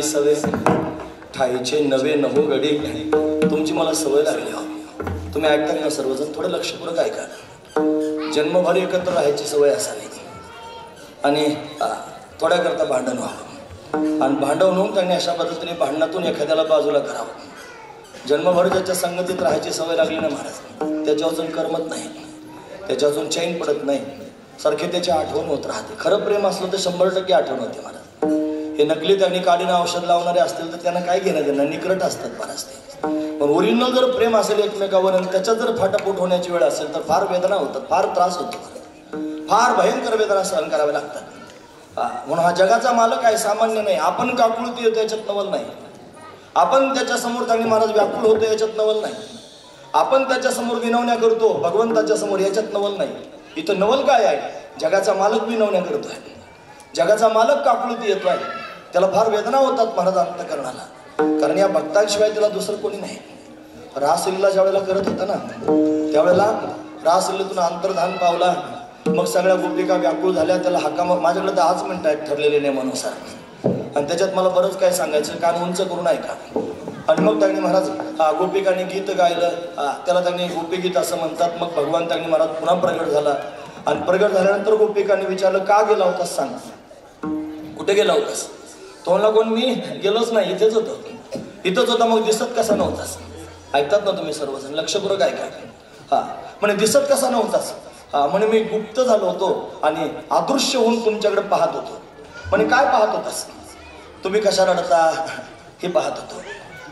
सवे ठाईचे नवे नहो गडी, तुमची मला सवय लागली हो. तुम्ही ऐकतात ना सर्वजण, थोडं लक्षपूर्वक ऐका. जन्मभर एकत्र राहायची सवय असावी आणि थोड्या करता भांडण व्हावं आणि भांडण होऊन त्यांनी अशा पद्धतीने भांडणातून एखाद्याला बाजूला करावं. जन्मभर ज्याच्या संगतीत राहायची सवय लागली ना महाराज, त्याच्या अजून करमत नाही, त्याच्या अजून चैन पडत नाही, सारखे त्याची आठवण होत राहते. खरं प्रेम असलं तर 100% आठवण होते महाराज. हे नकली त्यांनी काडीनं औषध लावणारे असतील तर त्यांना काय घेणं देणं, निकरट असतात बराच ते. पण ओरिजिनल जर प्रेम असेल एकमेकावर आणि त्याच्यात जर फाटाफूट होण्याची वेळ असेल तर फार वेदना होतात, फार त्रास होतो, फार भयंकर वेदना सहन कराव्या लागतात. म्हणून हा जगाचा मालक आहे, सामान्य नाही. आपण काकुळती येतो याच्यात नवल नाही, आपण त्याच्या समोर चांगली महाराज व्याकुळ होतो याच्यात नवल नाही, आपण त्याच्या समोर विनवण्या करतो भगवंताच्या समोर याच्यात नवल नाही. इथं नवल काय आहे, जगाचा मालक विनवण्या करतोय, जगाचा मालक काकुळती येतोय, त्याला फार वेदना होतात महाराज अंतःकरणाला. कारण या भक्तांशिवाय त्याला दुसरं कोणी नाही. रासलीला ज्या वेळेला करत होता ना त्यावेळेला रासलीलेतून अंतर्धान पावला, मग सगळ्या गोपिका व्याकुळ झाल्या. त्याला हाका, माझ्याकडे 10 मिनिटं आहेत ठरलेले नियमानुसार आणि त्याच्यात मला बरंच काय सांगायचं, कान उंच करून ऐका. आणि मग त्यांनी महाराज गोपिकांनी गीत गायलं, त्याला त्यांनी गोपीगीत असं म्हणतात. मग भगवान त्यांनी महाराज पुन्हा प्रगट झाला आणि प्रगट झाल्यानंतर गोपिकांनी विचारलं, का गेला होतास सांग, कुठे गेला होतास? तो म्हणला, कोण मी गेलोच नाही, इथेच होतो. इथंच होता, मग दिसत कसा नव्हतास? ऐकतात ना तुम्ही सर्वजण, लक्षपूर्वक ऐका. म्हणे दिसत कसा नव्हतास? म्हणे मी गुप्त झालो होतो आणि अदृश्य होऊन तुमच्याकडे पाहत होतो. म्हणे काय पाहत होतास? तुम्ही कशा रडता हे पाहत होतो,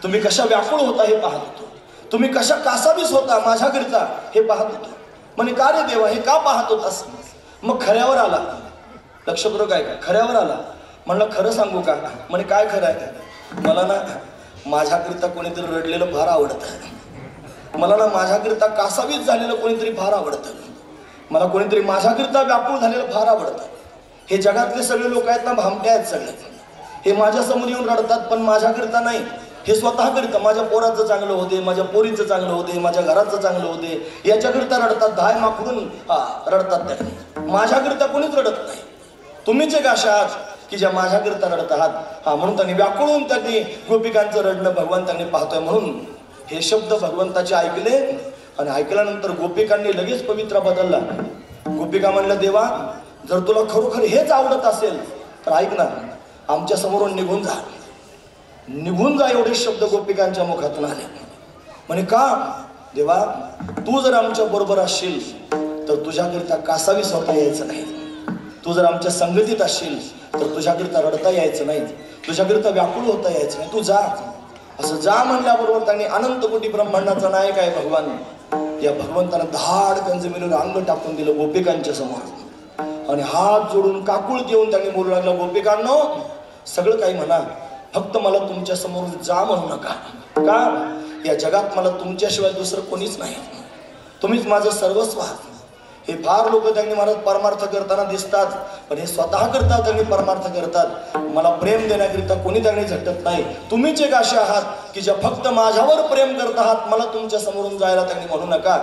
तुम्ही कशा व्याकुळ होता हे पाहत होतो, तुम्ही कशा कासावीस होता माझ्याकरिता हे पाहत होतो. म्हणे का रे देवा, हे का पाहत होतास? मग खऱ्यावर आला, लक्षपूर्वक ऐका, खऱ्यावर आला. म्हणलं खरं सांगू का? म्हणे काय खरं आहे? मला ना माझ्याकरिता कोणीतरी रडलेलं फार आवडतं, मला ना माझ्याकरिता कासावीस झालेलं कोणीतरी फार आवडतं, मला कोणीतरी माझ्याकरिता व्याकुळ झालेलं फार आवडतं. हे जगातले सगळे लोक आहेत ना भामटे आहेत सगळे, हे माझ्या समोर येऊन रडतात पण माझ्याकरिता नाही, हे स्वतःकरिता माझ्या पोराचं चांगलं होते, माझ्या पोरीचं चांगलं होते, माझ्या घराचं चांगलं होते याच्याकरिता रडतात. धाय माकडून रडतात त्या, माझ्याकरिता कोणीच रडत नाही. तुम्हीच एक अशा आहात की ज्या माझ्याकरिता रडत आहात. म्हणून त्यांनी व्याकुळून त्यांनी गोपिकांचं रडणं भगवान त्यांनी पाहतोय. म्हणून हे शब्द भगवंताचे ऐकले आणि ऐकल्यानंतर गोपिकांनी लगेच पवित्रा बदलला. गोपिका म्हणलं, देवा जर तुला खरोखर हेच आवडत असेल तर ऐक ना, आमच्या समोरून निघून जा, निघून जा. एवढे शब्द गोपिकांच्या मुखातून आले. म्हणे का देवा, तू जर आमच्या बरोबर असशील तर तुझ्याकरिता कासावीस होता यायचं नाही, तू जर आमच्या संगतीत असशील तर तुझ्याकरिता रडता यायचं नाही, तुझ्याकरिता व्याकुळ होता यायचं नाही, तू जा. असं जा म्हणल्याबरोबर त्यांनी अनंत कोटी ब्रह्मांडाचा नायक आहे भगवान, या भगवंतानं धाडकन जमिनीवर अंग टाकून दिलं गोपिकांच्या समोर आणि हात जोडून काकुळ देऊन त्यांनी बोलू लागला, गोपिकांनो सगळं काही म्हणा, फक्त मला तुमच्या समोर जा म्हणू नका. का? या जगात मला तुमच्याशिवाय दुसरं कोणीच नाही, तुम्हीच माझं सर्वस्व आहात. हे फार लोक त्यांनी महाराज परमार्थ करताना दिसतात पण हे स्वतः करता त्यांनी परमार्थ करतात. मला प्रेम देण्याकरिता कोणी त्यांनी झटत नाही. तुम्हीच एक असे आहात की ज्या फक्त माझ्यावर प्रेम करत आहात, मला तुमच्या समोरून जायला त्यांनी म्हणू नका.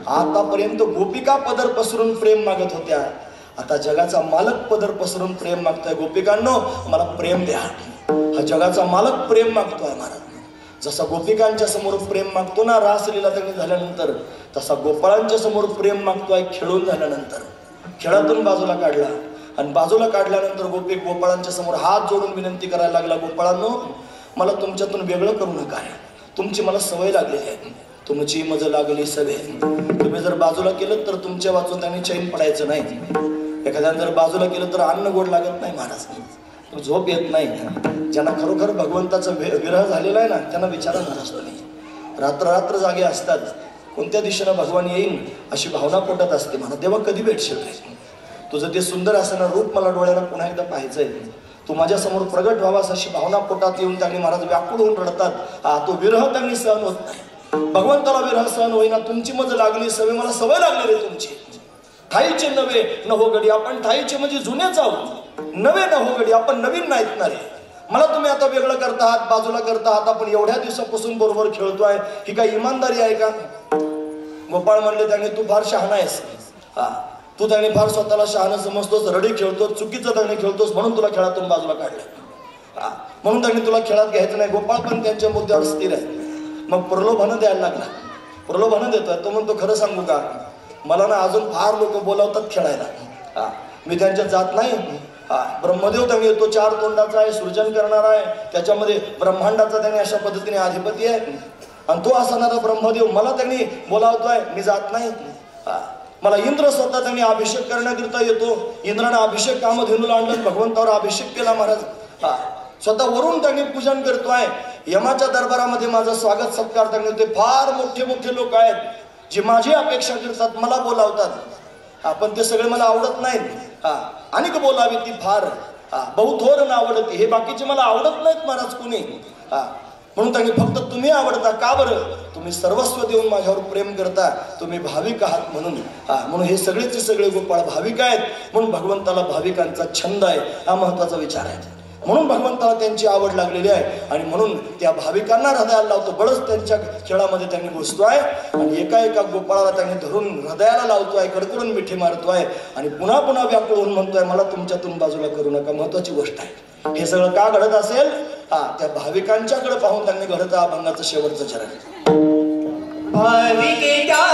आतापर्यंत गोपिका पदर पसरून प्रेम मागत होत्या, आता जगाचा मालक पदर पसरून प्रेम मागतोय. गोपिकांनो मला प्रेम द्या. हा जगाचा मालक प्रेम मागतोय महाराज. जसा गोपिकांच्या समोर प्रेम मागतो ना रासलीला त्यांनी झाल्यानंतर, तसा गोपाळांच्या समोर प्रेम मागतोय खेळून झाल्यानंतर. खेळातून बाजूला काढला आणि बाजूला काढल्यानंतर गोपिक गोपाळांच्या समोर हात जोडून विनंती करायला लागला, गोपाळांनो मला तुमच्यातून वेगळं करू नका, तुमची मला सवय लागलेली आहे, तुमची मज लागली सवय. तुम्ही जर बाजूला केलं तर तुमच्या वाचून त्यांनी चैन पडायचं नाही. एखाद्याने जर बाजूला केलं तर अन्न गोड लागत नाही महाराज, झोप येत नाही. ज्यांना खरोखर भगवंताचा विरह झालेला आहे ना त्यांना विचारा महाराज, तुम्ही रात्र रात्र जागे असतात, कोणत्या दिशेनं भगवान येईल अशी भावना पोटात असते. म्हणा देवा कधी भेटशील रे, तुझं ते सुंदर असं रूप मला डोळ्याला पुन्हा एकदा पाहायचंय, तू माझ्या समोर प्रगट व्हावास अशी भावना पोटात येऊन त्यांनी महाराज व्याकुळ होऊन रडतात. तो विरह त्यांनी सहन होत नाही. भगवंताला विरह सहन होईना. तुमची मज लागली सवय, मला सवय लागली रे तुमची. ठाईचे नवे नहो गडी, आपण ठाईचे म्हणजे जुनेच आहोत, नवे नहो गडी आपण नवीन नाहीत ना रे. मला तुम्ही आता वेगळं करता आहात, बाजूला करता आहात. आपण एवढ्या दिवसापासून बरोबर खेळतोय, ही काही इमानदारी आहे का? गोपाळ म्हणले त्यांनी, तू फार शहाणा आहेस, तू त्याने फार स्वतःला शहाणा समजतोस, रडी खेळतोस, चुकीचं त्याने खेळतोस म्हणून तुला खेळातून बाजूला काढलं, म्हणून त्यांनी तुला खेळात घ्यायचं नाही. गोपाळ पण त्यांच्या मुद्द्यावर स्थिर आहे. मग प्रलोभनं द्यायला लागला, प्रलोभनं देतोय. तो म्हणतो खरं सांगू का, मला ना अजून फार लोक बोलावतात खेळायला, मी त्यांच्यात जात नाही. ब्रह्मदेव त्यांनी येतो, 4 तोंडाचा आहे, सृजन करणारा आहे, त्याच्यामध्ये ब्रह्मांडाचा त्यांनी अशा पद्धतीने अधिपती आहे आणि तो असणारा ब्रह्मदेव मला त्यांनी बोलावतोय, मी जात नाही. मला इंद्र स्वतः त्यांनी अभिषेक करण्याकरिता येतो, इंद्राने अभिषेक कामधेनूला आणलं, भगवंतावर अभिषेक केला महाराज. स्वतः वरून त्यांनी पूजन करतोय. यमाच्या दरबारामध्ये माझं स्वागत सत्कार त्यांनी होते. फार मोठे मोठे लोक आहेत जे माझी अपेक्षा करतात, मला बोलावतात. पण ते सगळे मला आवडत नाहीत. अनेक बोलावी ती फार बहुथोर ना आवडती, हे बाकीचे मला आवडत नाहीत महाराज कुणी. म्हणून त्यांनी फक्त तुम्ही आवडता. का बरं? तुम्ही सर्वस्व देऊन माझ्यावर प्रेम करता, तुम्ही भाविक आहात म्हणून. म्हणून हे सगळेचे सगळे गोपाळ भाविक आहेत. म्हणून भगवंताला भाविकांचा छंद आहे, हा महत्वाचा विचार आहे. म्हणून भगवंताला त्यांची आवड लागलेली आहे आणि म्हणून त्या भाविकांना हृदयाला लावतो. बळच त्यांच्या खेळामध्ये त्यांनी घुसतोय आणि एका एका गोपाळाला त्यांनी धरून हृदयाला लावतोय, कडकडून मिठी मारतोय आणि पुन्हा पुन्हा व्याकुळ होऊन म्हणतोय मला तुमच्यातून बाजूला करू नका. महत्वाची गोष्ट आहे. हे सगळं का घडत असेल? त्या भाविकांच्याकडे पाहून त्यांनी घडत अभंगाचं शेवटचं चरण. भाविकेच्या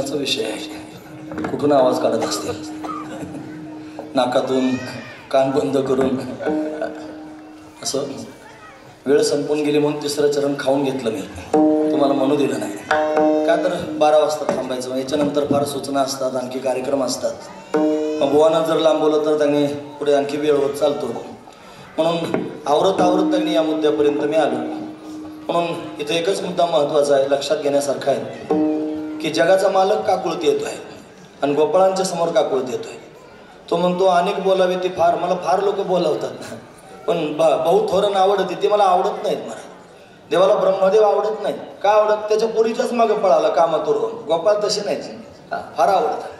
प्रश्नाचा विषय आहे. कुठून आवाज काढत असतील, नाकातून कान बंद करून. असं वेळ संपून गेली म्हणून तिसरं चरण खाऊन घेतलं मी, तुम्हाला म्हणू दिलं नाही. का तर 12 वाजता थांबायचं, याच्यानंतर फार सूचना असतात, आणखी कार्यक्रम असतात. मग बुवानं जर लांबवलं तर त्यांनी पुढे आणखी वेळ होत चालतो. म्हणून आवरत त्यांनी या मुद्द्यापर्यंत मी आलो. म्हणून इथे एकच मुद्दा महत्त्वाचा आहे, लक्षात घेण्यासारखा आहे की जगाचा मालक काकुळती येतोय आणि गोपाळांच्या समोर काकुळती येतोय. तो म्हणतो अनेक बोलावे ते फार, मला फार लोक बोलावतात, पण भाऊ थोरं आवडते ते मला आवडत नाहीत. मला देवाला ब्रह्मदेव आवडत नाहीत. का आवडत? त्याच्या पोरीच्याच मागे पळाला कामातून. गोपाळ तसे नाहीच, फार आवडतात.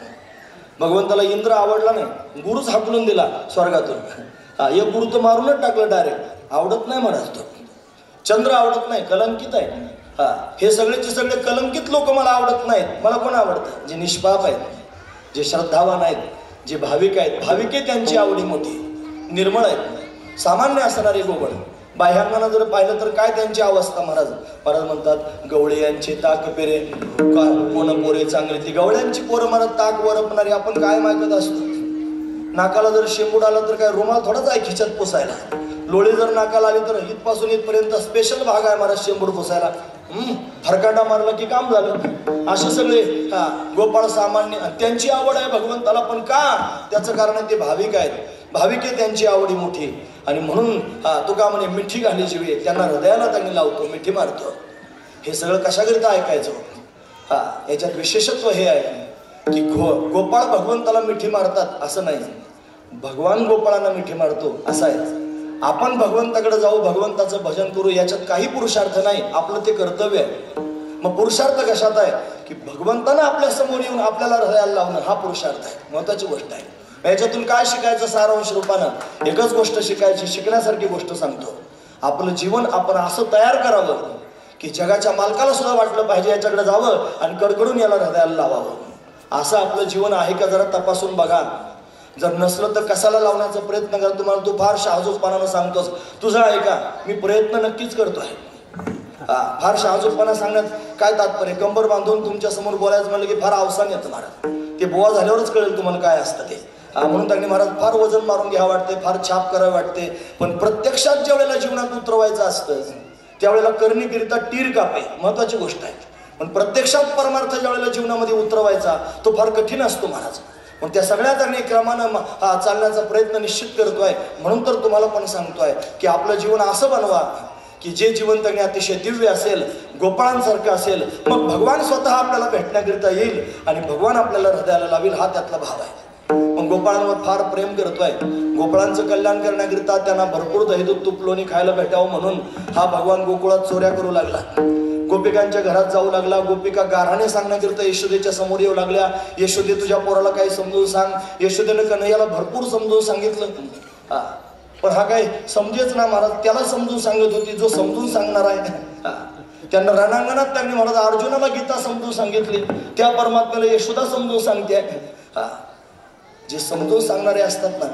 भगवंताला इंद्र आवडला नाही, गुरुच हाकलून दिला स्वर्गातून. एक गुरु तर मारूनच टाकलं डायरेक्ट. आवडत नाही महाराज तो. चंद्र आवडत नाही, कलंकित आहे. हे सगळेचे सगळे कलंकित लोक मला आवडत नाहीत. मला कोण आवडतं? जे निष्पाप आहेत, जे श्रद्धावान आहेत, जे भाविक आहेत. भाविके त्यांची आवडी मोठी, निर्मळ आहेत, सामान्य असणारे गोबड. बाह्यांना जर पाहिलं तर काय त्यांची अवस्था. महाराज म्हणतात गवळे यांचे ताक पेरे कोण पोरे चांगले. ती गवळ्यांची पोरं मला ताक वरपणारी. आपण काय मागत असतो? नाकाला जर शेंबूड आला तर काय रुमाल थोडाच आहे खिच्यात पुसायला. लोळी जर नाकाला आली तर इथपासून इथपर्यंत स्पेशल भाग आहे महाराज शेंबूड पुसायला. फरकांडा मारला की काम झालं. असे सगळे गोपाळ सामान्य, त्यांची आवड आहे भगवंताला. पण का? त्याचं कारण ते भाविक आहेत. भाविके त्यांची आवडी मोठी. आणि म्हणून तुका म्हणे मिठी घाली जीवे, त्यांना हृदयाला त्यांनी लावतो, मिठी मारतो. हे सगळं कशाकरिता ऐकायचं? याच्यात विशेषत्व हे आहे की गोपाळ भगवंताला मिठी मारतात असं नाही, भगवान गोपाळांना मिठी मारतो असं आहे. आपण भगवंताकडे जाऊ, भगवंताचं भजन करू, याच्यात काही पुरुषार्थ नाही, आपलं ते कर्तव्य आहे. मग पुरुषार्थ कशात आहे की भगवंतानं आपल्या समोर येऊन आपल्याला हृदयाला लावणं, हा पुरुषार्थ आहे, महत्वाची गोष्ट आहे. याच्यातून काय शिकायचं? सारांश रूपानं एकच गोष्ट शिकायची, शिकण्यासारखी गोष्ट सांगतो. आपलं जीवन आपण असं तयार करावं की जगाच्या मालकाला सुद्धा वाटलं पाहिजे याच्याकडे जावं आणि कडकडून याला हृदयाला लावावं. असं आपलं जीवन आहे का जरा तपासून बघा. जर नसलं तर कशाला लावण्याचा प्रयत्न करा. तुम्हाला तू फार शहाजूकपणानं सांगतोस, तुझं आहे का? मी प्रयत्न नक्कीच करतोय. फार शहाजूकपणा सांगण्यात काय तात्पर्य? कंबर बांधून तुमच्या समोर बोलायचं म्हणलं की फार अवसान येतं महाराज. ते बोवा झाल्यावरच कळेल तुम्हाला काय असतं ते. म्हणून त्यांनी महाराज फार वजन मारून घ्यावं वाटते, फार छाप करावं वाटते. पण प्रत्यक्षात ज्या वेळेला जीवनात उतरवायचं असतं त्यावेळेला करणीकरिता टीर कापे, महत्वाची गोष्ट आहे. पण प्रत्यक्षात परमार्थ ज्या वेळेला जीवनामध्ये उतरवायचा तो फार कठीण असतो महाराज. पण त्या सगळ्या त्यांनी क्रमानं चालण्याचा प्रयत्न निश्चित करतोय. म्हणून तर तुम्हाला पण सांगतोय की आपलं जीवन असं बनवा की जे जीवन त्यांनी अतिशय दिव्य असेल, गोपाळांसारखं असेल. मग भगवान स्वतः आपल्याला भेटण्याकरिता येईल आणि भगवान आपल्याला हृदयाला लावेल, हा त्यातला भाव आहे. मग गोपाळांवर फार प्रेम करतोय. गोपाळांचं कल्याण करण्याकरिता त्यांना भरपूर दही दूध तूप लोणी खायला भेटावं म्हणून हा भगवान गोकुळात चोऱ्या करू लागला, गोपिकांच्या घरात जाऊ लागला. गोपिका गाराने सांगण्याकरिता यशोदेच्या समोर येऊ लागल्या. यशोदे तुझ्या पोराला काही समजून सांग. यशोदेनं कन्हैयाला भरपूर समजून सांगितलं, पण हा काय समजेच ना महाराज. त्याला समजून सांगत होती जो समजून सांगणार आहे. त्यांना रणांगणात त्यांनी महाराज अर्जुनाला गीता समजून सांगितली, त्या परमात्म्याला यशोदा समजून सांगते. जे समजून सांगणारे असतात ना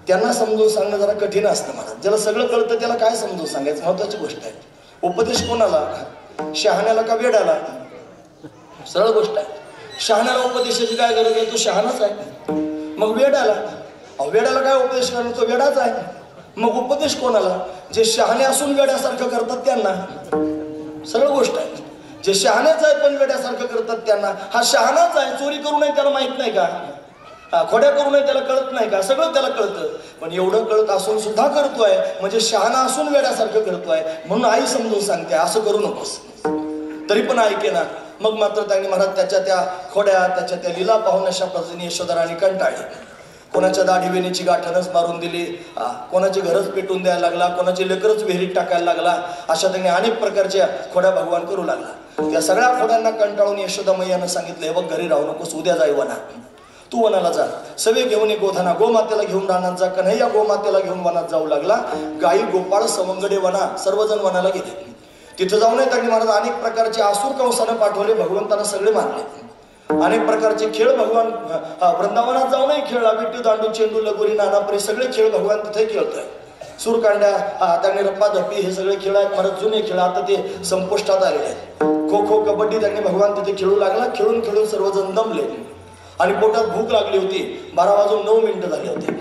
त्यांना समजून सांगणं जरा कठीण असतं महाराज. ज्याला सगळं कळतं त्याला काय समजून सांगायचं, महत्वाची गोष्ट आहे. उपदेश कोणाला? शहाण्याला का वेड्याला? सरळ गोष्ट आहे. शहाण्याला उपदेशाची काय गरज आहे? तो शहाणाच आहे. मग वेड्याला? वेड्याला काय उपदेश करणं? तो वेडाच आहे. मग उपदेश कोणाला? जे शहाणे असून वेड्यासारखं करतात त्यांना. सरळ गोष्ट आहे. जे शहाण्याच आहे पण वेड्यासारखं करतात त्यांना. हा शहाणाच आहे, चोरी करू नये त्याला माहित नाही का? खोड्या करू नये त्याला कळत नाही का? सगळं त्याला कळतं. पण एवढं कळत असून सुद्धा करतोय म्हणजे शहाणा असून वेड्यासारखं करतोय. म्हणून आई समजून सांगते असं करू नकोस, तरी पण ऐके ना. मग मात्र त्यांनी महाराज त्याच्या त्या खोड्या, त्याच्या त्या लीला पाहून अशा पद्धतीने यशोधराने कंटाळली. कोणाच्या दाढी वेणीची गाठणच मारून दिली, कोणाची घरच पेटून द्यायला लागला, कोणाची लेकरच विहिरीत टाकायला लागला. अशा त्यांनी अनेक प्रकारच्या खोड्या भगवान करू लागला. त्या सगळ्या खोड्यांना कंटाळून यशोदा मैयानं सांगितलं, हे बघ घरी राहू नकोस, उद्या जाई वनात. तू वनाला जा, सवे घेऊन ये गोधाना, गोमातेला घेऊन रानात जा. कन्हैया गोमातेला घेऊन वनात जाऊ लागला. गाई गोपाळ सवंगडे वना, सर्वजण वनाला गेले. तिथं जाऊनही त्यांनी महाराज अनेक प्रकारचे आसूर कंसानं पाठवले, भगवंतांना सगळे मारले. अनेक प्रकारचे खेळ भगवान वृंदावनात जाऊनही खेळला. विट्टी दांडू चेंडू लगोरी नानापरी सगळे खेळ भगवान तिथे खेळतोय. सूरकांड्या त्यांनी रप्पा धप्पी हे सगळे खेळ आहेत महाराज, जुने खेळ आता ते संपुष्टात आलेले आहेत. खो खो कबड्डी त्यांनी भगवान तिथे खेळू लागला. खेळून खेळून सर्वजण दमले आणि पोटात भूक लागली होती. 12 वाजून 9 मिनिटं झाले होते.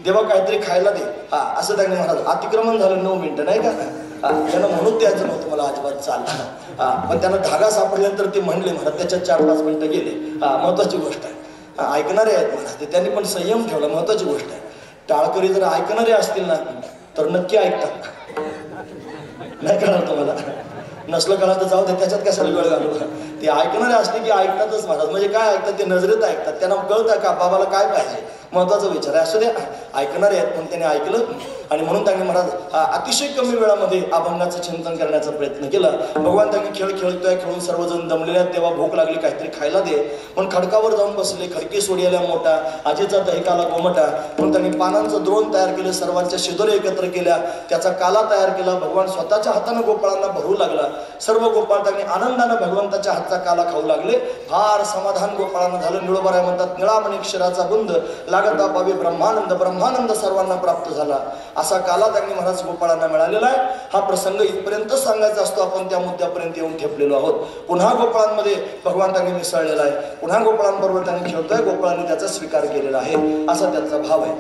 देवा काहीतरी खायला दे, हा असं त्यांनी म्हणाल. अतिक्रमण झालं 9 मिनिटं, नाही का? त्यांना म्हणून द्यायचं नव्हतं मला अजिबात चाललं. पण त्यांना धागा सापडल्यानंतर ते म्हणले, महाराज त्याच्यात 4-5 मिनिटं गेले. महत्वाची गोष्ट आहे. ऐकणारे आहेत महाराज ते, त्यांनी पण संयम ठेवला. महत्वाची गोष्ट आहे. टाळकरी जर ऐकणारे असतील ना तर नक्की ऐकतात. नाही कळणार तुम्हाला? नसलं कळा तर जाऊ दे, त्याच्यात कशाला वेळ घालू. ते ऐकणारे असले की ऐकतातच महाराज. म्हणजे काय ऐकतात? ते नजरेत ऐकतात. त्यांना कळतं का बाबाला काय पाहिजे. महत्वाचा विचार आहे. असू द्या, ऐकणारे आहेत पण त्याने ऐकलं. आणि म्हणून त्यांनी महाराज अतिशय कमी वेळामध्ये अभंगाचं चिंतन करण्याचा प्रयत्न केला. भगवान त्यांनी खेळ खेळतोय, खेळून सर्वजण दमलेले आहेत. तेव्हा भूक लागली, काहीतरी खायला दे. पण खडकावर जाऊन बसले. खडकी सोडलेला मोठा, आजीचा दहिकाला गोमटा. म्हणून त्यांनी पानांचं द्रोण तयार केलं, सर्वांच्या शिदोरे एकत्र केल्या, त्याचा काला तयार केला. भगवान स्वतःच्या हातानं गोपाळांना भरू लागला. सर्व गोपाळ त्यांनी आनंदानं भगवंताच्या हातचा काला खाऊ लागले. फार समाधान गोपाळांना झालं. निळोबाराय म्हणतात, निळामणी क्षराचा बुंद लागता पावे ब्रह्मानंद, ब्रह्मानंद सर्वांना प्राप्त झाला. असा काला त्यांनी महाराज गोपाळांना मिळालेला आहे. हा प्रसंग इथपर्यंत सांगायचा असतो. आपण त्या मुद्द्यापर्यंत येऊन ठेपलेलो आहोत. पुन्हा गोपाळांमध्ये भगवान त्यांनी मिसळलेला आहे. पुन्हा गोपाळांबरोबर त्यांनी खेळतोय. गोपाळांनी त्याचा स्वीकार केलेला आहे, असा त्यांचा भाव आहे.